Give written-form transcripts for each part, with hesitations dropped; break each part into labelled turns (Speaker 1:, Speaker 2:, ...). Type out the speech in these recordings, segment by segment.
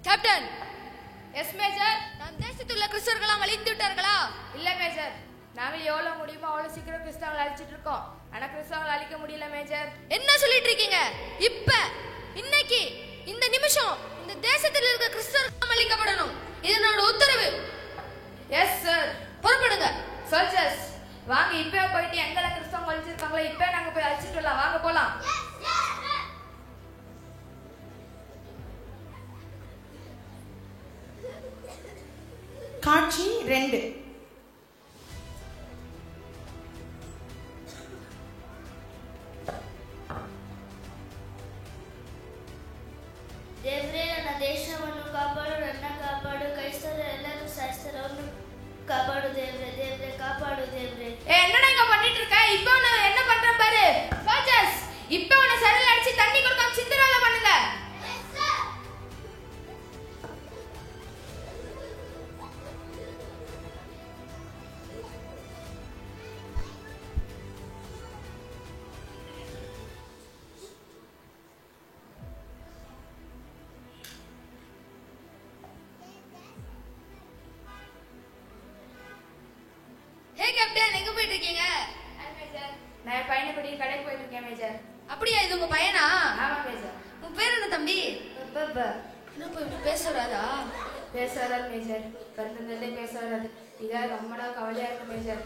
Speaker 1: Captain. S major. நம் தேசத்தில் உள்ள கிறிஸ்தவர்களாம் அழிந்து விட்டார்களா?
Speaker 2: இல்ல மேஜர், நாங்கள் எவ்வளவு முடியுமோ அவ்வளவு சீக்கிரம் கிறிஸ்தவங்களை அழிச்சிட்டு இருக்கோம். ஆனா கிறிஸ்தவங்களை அழிக்க முடியல மேஜர்.
Speaker 1: என்ன சொல்லிட்டு இருக்கீங்க? இப்ப இன்னைக்கு இந்த நிமிஷம் இந்த தேசத்தில் இருக்க கிறிஸ்தவர்கள் அழிக்கப்படணும். இது என்னோட உத்தரவு.
Speaker 2: Yes sir.
Speaker 1: புறப்படுங்க.
Speaker 2: சோல்ஜர்ஸ், வாங்க இப்பவே போயிட்டு எங்களை கிறிஸ்தவங்க அழிச்சிருக்காங்களோ இப்பவே நாங்க போய் அழிச்சிட்டு வரலாம். வாங்க போலாம்.
Speaker 3: காட்சி 2.
Speaker 4: ದೇವ್ರೇ, ನನ್ನ ದೇಶವನ್ನು ಕಾಪಾಡು, ನನ್ನ ಕಾಪಾಡು, ಕ್ರೈಸ್ತರು ಎಲ್ಲರೂ ಸಾಯಿಸ್ತರವನ್ನು ಕಾಪಾಡು ದೇವ್ರೆ, ದೇವ್ರೆ ಕಾಪಾಡು ದೇವ್ರೆ.
Speaker 2: என்னடா இங்க பண்ணிட்டு இருக்க? இப்போ நான் என்ன பண்றேன் பாரு. சோல்ஜர்ஸ், இப்போ உன்னை சரல் அடிச்சு தண்ணி கொடுக்காம சித்திரவதை பண்ணுங்க.
Speaker 1: ஹே கேப்டன், எங்க போயிட்டு இருக்கீங்க?
Speaker 2: நான் என் பையனை கூட்டிட்டு கடைக்கு போயிட்டு இருக்கேன் மேஜர்.
Speaker 1: அப்படியா? இது உங்க பையனா?
Speaker 2: ஆமா மேஜர்.
Speaker 1: உன் பேர் என்ன தம்பி? என்னப்பா இப்படி பேச வராதா?
Speaker 2: பேச வராது மேஜர், பிறந்ததுலேருந்தே பேச வராது. இதாக ரொம்ப நாள் கவலையா இருக்கு மேஜர்.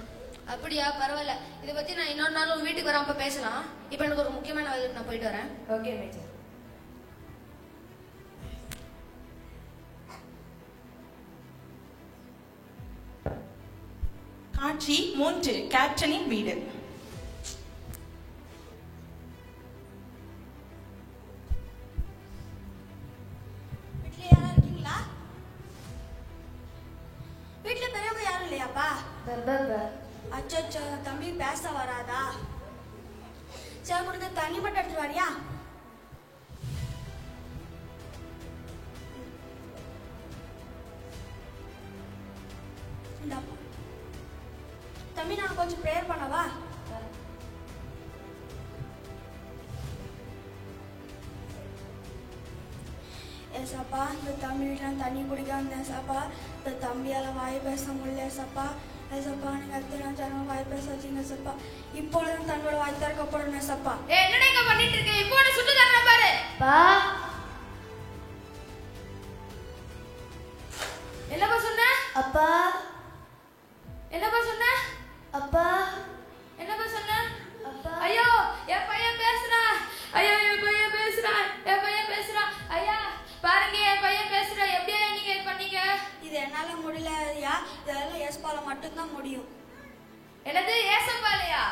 Speaker 1: அப்படியா? பரவாயில்ல. இதை பத்தி நான் இன்னொரு நாள் உங்க வீட்டுக்கு வரப்ப பேசலாம். இப்போ எனக்கு ஒரு முக்கியமான வேலைக்கு நான் போயிட்டு வரேன்.
Speaker 2: Okay major.
Speaker 3: காட்சி 3. கேப்டனின் வீடு.
Speaker 5: வீட்டுல யாரும் இருக்கீங்களா? வீட்டுல பெரியவங்க யாரும் இல்லையாப்பா? அச்சோ, தம்பி பேச வராதா? சரி, கொடுத்து தண்ணி மட்டும் எடுத்துட்டு வரியா? இந்தாப்பா. தம்பி, நான் கொஞ்சம் ப்ரேயர் பண்ணவா? ஏசப்பா, இந்த தம்பி வீட்டில் தண்ணி குடிக்க வந்தேன் ஏசப்பா. இந்த தம்பியால் வாய் பேச முடியல ஏசப்பா. ஏசப்பா, நீங்கள் எத்தனை ஜனம் வாய் பேச வச்சிங்க ஏசப்பா. இப்பொழுதும் தன்னோட வாய் திறக்கப்படணும் ஏசப்பா.
Speaker 2: என்னடா இங்க பண்ணிட்டு இருக்க? இப்போ உன்னை சுட்டு தரேன் பாரு. என்னப்பா சொன்ன?
Speaker 4: அப்பா,
Speaker 2: என்னப்பா சொன்ன?
Speaker 4: அப்பா,
Speaker 2: என்னப்பா சொன்ன?
Speaker 4: அப்பா.
Speaker 2: ஐயோ, என் பையன் பேசுறான். ஐயோ, என் பையன் பேசுறான். என் பையன் பேசுறான். ஐயா, பாருங்க, என் பையன் பேசுறான். எப்படியா நீங்க இது பண்ணீங்க?
Speaker 5: இது என்னால் முடியல ஐயா. இதெல்லாம் ஏசப்பால மட்டும்தான் முடியும்.
Speaker 2: என்னது ஏசப்பாலையா?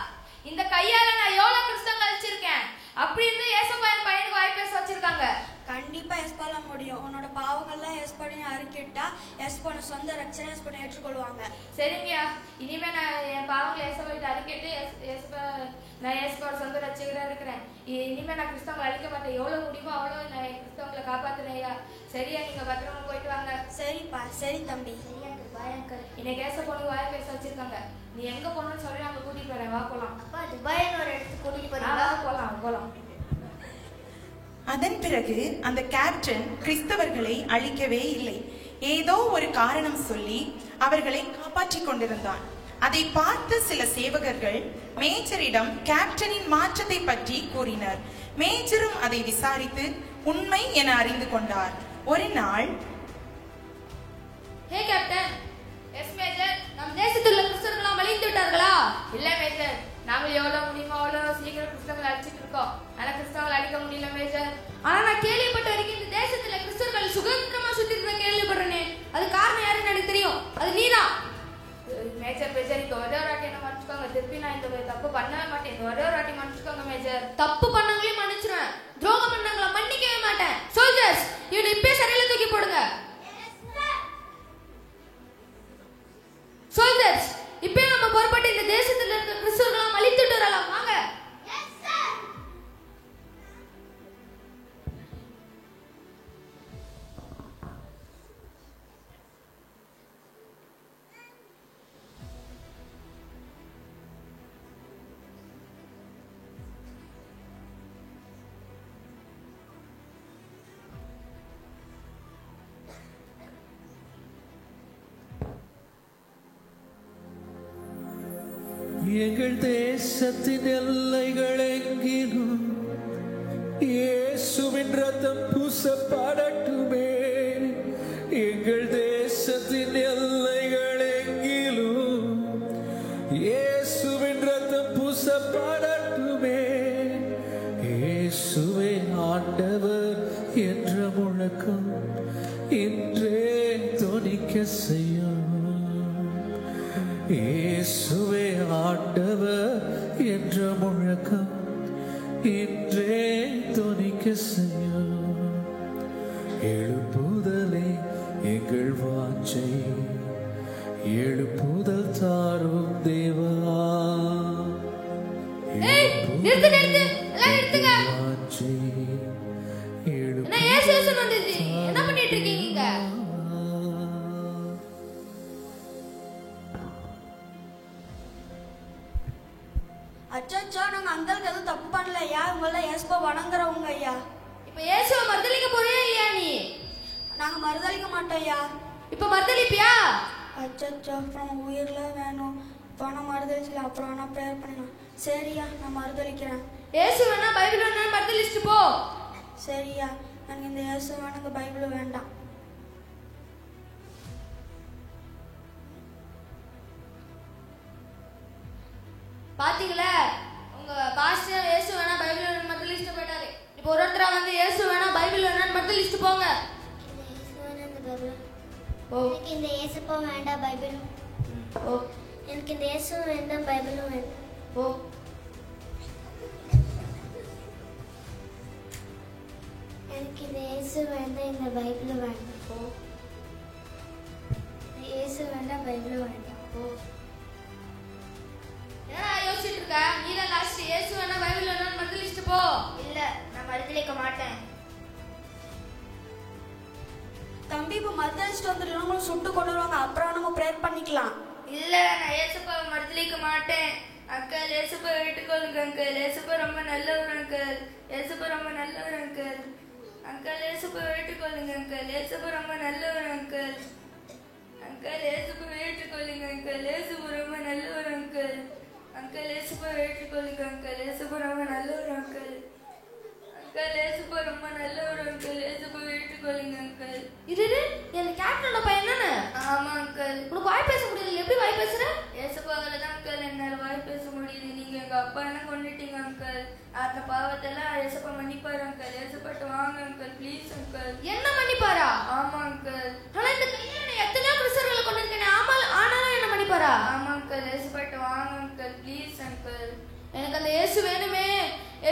Speaker 2: இந்த கையால நான் எவ்வளவு கிறிஸ்தவங்க அழிச்சிருக்கேன். அப்படி இருந்து ஏசப்பா என் பையனுக்கு வாய் பேச வச்சிருக்காங்க.
Speaker 5: கண்டிப்பா ஏசப்பால முடியும். உன்னோட பாவங்கள்லாம் ஏசப்பாடின்னு அறிக்கிட்டா ஏசப்பான சொந்த ரட்சனை ஏசப்பான ஏற்றுக்கொள்வாங்க.
Speaker 2: சரிங்கய்யா, இனிமே நான் என் பாவங்களை ஏசப்பாவிட்டு அறிக்கிட்டு நான் ஏசப்பாவோட சொந்த ரட்சகரா இருக்கிறேன். இனிமே நான் கிறிஸ்தவங்களை அழிக்க மாட்டேன். எவ்வளவு முடியுமோ அவ்வளவு நான் என் கிறிஸ்தவங்களை காப்பாத்துறேன்யா. சரியா, நீங்க பத்திரமா போயிட்டு வாங்க.
Speaker 5: சரிப்பா, சரி தம்பி.
Speaker 2: இன்னைக்கு ஏசப்பாவுக்கு வாய் பேச வச்சிருக்காங்க. நீ எங்க போகணும்னு சொல்லி நாங்க கூட்டிட்டு வரேன். வா போலாம்.
Speaker 4: அப்பா, துபாய்னு ஒரு இடத்துக்கு கூட்டிட்டு போறீங்களா?
Speaker 2: போலாம் போலாம்.
Speaker 3: அதன் பிறகு அந்த கேப்டன் கிறிஸ்தவர்களை அழிக்கவே இல்லை. ஏதோ ஒரு காரணம் சொல்லி அவர்களை காப்பாற்றிக் கொண்டிருந்தான். அதை பார்த்து சில சேவகர்கள் மேஜரிடம் கேப்டனின் மாற்றத்தை பற்றி கூறினர். மேஜரும் அதை விசாரித்து உண்மை என அறிந்து கொண்டார். ஒரு நாள்,
Speaker 1: ஹே கேப்டன். S major. நம் தேசத்தில் உள்ள கிறிஸ்தவர்களாம் அழிந்து விட்டார்களா?
Speaker 2: இல்ல மேஜர், நாங்கள் எவ்வளவு முடியுமோ அவ்வளவு சீக்கிரம் கிறிஸ்தவங்களை அழிச்சிட்டு இருக்கோம். ஆனா கிறிஸ்தவங்களை அழிக்க முடியல மேஜர்.
Speaker 1: ஆனா நான் கேள்விப்பட்ட வரைக்கும் இந்த தேசத்துல கிறிஸ்தவர்கள் சுதந்திரமா சுத்தி இருக்க கேள்விப்படுறேனே. அது காரணம் யாருன்னு எனக்கு தெரியும். அது நீதான்.
Speaker 2: மேஜர் இந்த ஒரே ஒரு வாட்டி என்ன மன்னிச்சுக்கோங்க. திருப்பி நான் இந்த தப்பு பண்ணவே மாட்டேன். இந்த ஒரே ஒரு வாட்டி மன்னிச்சுக்கோங்க மேஜர்.
Speaker 1: தப்பு பண்ணவங்களையும் மன்னிச்சிருவேன். துரோகம் பண்ணவங்களை மன்னிக்கவே மாட்டேன். சோல்ஜர்ஸ், இவனை இப்பே சிறையில தூக்கி போடுங்க. சோல்ஜர்ஸ், இப்பே நம்ம புறப்பட்டு இந்த தேசத்துல இருக்க கிறிஸ்தவர்களாம் அழித்துட்டு வரலாம். வாங்க.
Speaker 6: எங்கள் தேசத்தின் எல்லைகள் எங்கிலும் இயேசுவின் ரத்தம் பூசப்படட்டுமே. எங்கள் தேசத்தின் எல்லைகள் எங்கிலும் இயேசுவின் ரத்தம் பூசப்படட்டுமே. இயேசுவே ஆண்டவர் என்ற முழக்கம் இன்றே தொனிக்க செய்யும். இயேசுவே ஆண்டவர் என்ற முழக்கம் இன்றே தொனிக்க செய்யும். எழுப்புதலே எங்கள் வாஞ்சை, எழுப்புதல் தாரும் தேவா. வாஞ்சை
Speaker 1: என்ன பண்ணிட்டு இருக்கீங்க?
Speaker 5: அச்சோ, நாங்க அந்தளுக்கு எதுவும் தப்பு பண்ணலையா? உங்கள இயேசுவை வணங்குறவங்க ஐயா.
Speaker 1: இப்ப இயேசுவை மறுதலிக்க போறியா இல்லையா நீ?
Speaker 5: நாங்க மறுதளிக்க மாட்டோம் ஐயா.
Speaker 1: இப்ப மறுதலிப்பியா?
Speaker 5: அச்சோ, அப்புறம் உயிர்ல வேணும். பணம் மறுதளிச்சல அப்புறம் வேணா ப்ரேயர் பண்ணிக்கலாம். சரியா, நான் மறுதளிக்கிறேன்.
Speaker 1: இயேசு வேணா பைபிள் வேணா மறுதலிச்சுட்டு போ.
Speaker 5: சரியா, எனக்கு இந்த இயேசு வேணும், இந்த பைபிள் வேண்டாம்.
Speaker 1: பாத்தீங்களா, உங்க பாஸ்டர் இயேசு வேணா பைபிள் வேணா மறுதலிச்சுட்டு போயிட்டாரு. இப்போ ஒருத்தரா வந்து இயேசு வேணா பைபிள் வேணா மறுதலிச்சுட்டு போங்க.
Speaker 4: எனக்கு இந்த இயேசுப்பா வேண்டாம் பைபிளும். எனக்கு இந்த இயேசு வேண்டாம் பைபிளும் வேண்டாம். எனக்கு இந்த இயேசு வேண்டாம், இந்த பைபிளும் வேண்டாம். இயேசு வேண்டாம், பைபிளும் வேண்டாம்.
Speaker 1: ஏன்னா யோசிச்சுட்டு இருக்க? நீதான் லாஸ்ட் இயேசு வேணா பைபிள் வேணா மறுதலிச்சுட்டு போ.
Speaker 4: இல்ல, நான் மறுதலிக்க மாட்டேன்.
Speaker 5: தம்பி, இப்போ மறுதளிச்சுட்டு வந்துட்டு சுட்டு கொண்டு வருவாங்க, அப்புறம் நம்ம ப்ரேயர் பண்ணிக்கலாம்.
Speaker 2: இல்ல, நான் இயேசுப்பா மறுதலிக்க மாட்டேன். அங்கிள், இயேசுப்பா ஏற்றுக்கொள்ளுங்க அங்கிள். இயேசுப்பா ரொம்ப நல்லவர் அங்கிள். இயேசுப்பா ரொம்ப நல்லவர் அங்கிள். அங்கிள், இயேசுப்பா ஏற்றுக்கொள்ளுங்க அங்கிள். இயேசுப்பா ரொம்ப நல்லவர் அங்கிள். அங்கிள், இயேசுப்பா ஏற்றுக்கொள்ளுங்க அங்கிள். இயேசுப்பா ரொம்ப நல்லவர் அங்கிள். அங்கிள், இயேசுப்பா ஏற்றுக்கொள்ளுங்க அங்கிள். இயேசுப்பா ரொம்ப நல்லவர் அங்கிள். அங்கிள், இயேசுப்பா ரொம்ப நல்லவர் அங்கிள். இயேசுப்பா ஏற்றுக்கொள்ளுங்க அங்கிள்.
Speaker 1: இது இந்த கேப்டனோட பையன் தானே?
Speaker 2: ஆமா அங்கிள்.
Speaker 1: உனக்கு வாய் பேச முடியல, எப்படி வாய் பேசுற?
Speaker 2: இயேசுப்பாவால தான் அங்கிள் என்னால வாய் பேச முடியுது. நீங்க எங்க அப்பா என்ன கொண்டுட்டீங்க அங்கிள். அந்த பாவத்தெல்லாம் இயேசுப்பா மன்னிப்பாரு அங்கிள். இயேசுப்பாட்ட வாங்க அங்கிள், ப்ளீஸ் அங்கிள்.
Speaker 1: என்ன மன்னிப்பாரா?
Speaker 2: ஆமா அங்கிள்.
Speaker 1: ஆனா இந்த கையில நான் எத்தனையோ கிறிஸ்தவர்களை கொண்டு இருக்கேன், ஆனாலும் என்ன மன்னிப்பாரா?
Speaker 2: ஆமா அங்கிள். இயேசுப்பாட்ட வாங்க அங்கிள், ப்ளீஸ் அங்கிள்.
Speaker 1: எனக்கு அந்த இயேசு வேணுமே.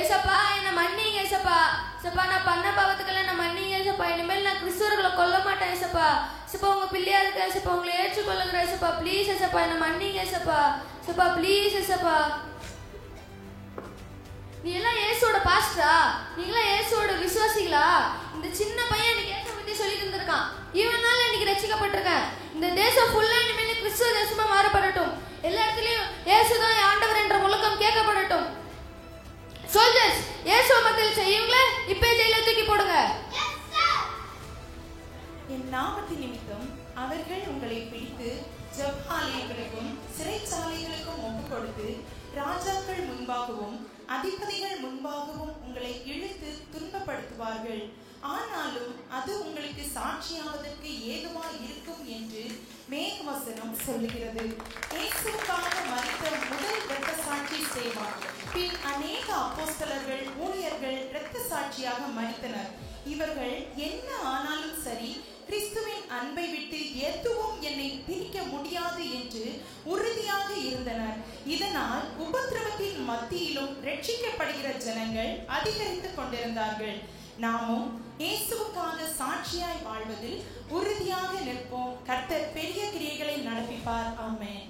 Speaker 1: ஏசப்பா, என்ன மன்னிங்க ஏசப்பா. ஏசப்பா, நான் பண்ண பாவத்துக்கெல்லாம் என்ன மன்னிங்க ஏசப்பா. இனிமேல் நான் கிறிஸ்தவர்களை கொல்ல மாட்டேன் ஏசப்பா. ஏசப்பா, உங்க பிள்ளையா இருக்க ஏசப்பா, உங்களை ஏற்றுக்கொள்ளுங்கிற ஏசப்பா. ப்ளீஸ் ஏசப்பா, என்ன மன்னிங்க ஏசப்பா. ஏசப்பா, ப்ளீஸ் ஏசப்பா. நீ எல்லாம் இயேசுவோட பாஸ்டரா? நீங்களாம் இயேசுவோட விசுவாசிகளா? இந்த சின்ன பையன் எனக்கு இயேசு பத்தி சொல்லி தந்திருக்கான். இவனால இன்னைக்கு ரட்சிக்கப்பட்டிருக்கேன். இந்த தேசம் ஃபுல்லா இனிமேல் கிறிஸ்துவ தேசமா மாறப்படட்டும். எல்லா இடத்துலயும் இயேசுதான் ஆண்டவர் என்ற முழக்கம் கேட்கப்படட்டும். சோல்ஜர்ஸ், இயேசுவை மத்தியில் செய்யுங்களே, இப்பே ஜெயில தூக்கி போடுங்க.
Speaker 3: என் நாமத்தின் நிமித்தம் அவர்கள் உங்களை பிடித்து ஜெபாலயங்களுக்கும் சிறைச்சாலைகளுக்கும் ஒப்புக் கொடுத்து ராஜாக்கள் முன்பாகவும் அதிபதிகள் முன்பாகவும் உங்களை இழுத்து துன்பப்படுத்துவார்கள். ஆனாலும் அது உங்களுக்கு சாட்சியாவதற்கு ஏதுவாய் இருக்கும் என்று மேகவசனம் சொல்லுகிறது. இயேசுவுக்காக மரித்த முதல் இரத்த சாட்சி ஸ்தேவான். பின் அநேக அப்போஸ்தலர்கள், ஊழியர்கள் இரத்த சாட்சியாக மரித்தனர். இவர்கள் என்ன ஆனாலும் சரி, கிறிஸ்துவின் அன்பை விட்டு எதுவும் என்னை பிரிக்க முடியாது என்று உறுதியாக இருந்தனர். இதனால் உபத்திரவத்தின் மத்தியிலும் ரட்சிக்கப்படுகிற ஜனங்கள் அதிகரித்துக் கொண்டிருந்தார்கள். நாமும் இயேசுவுக்காக சாட்சியாய் வாழ்வதில் உறுதியாக நிற்போம். கர்த்தர் பெரிய கிரியைகளை நடப்பிப்பார். ஆமென்.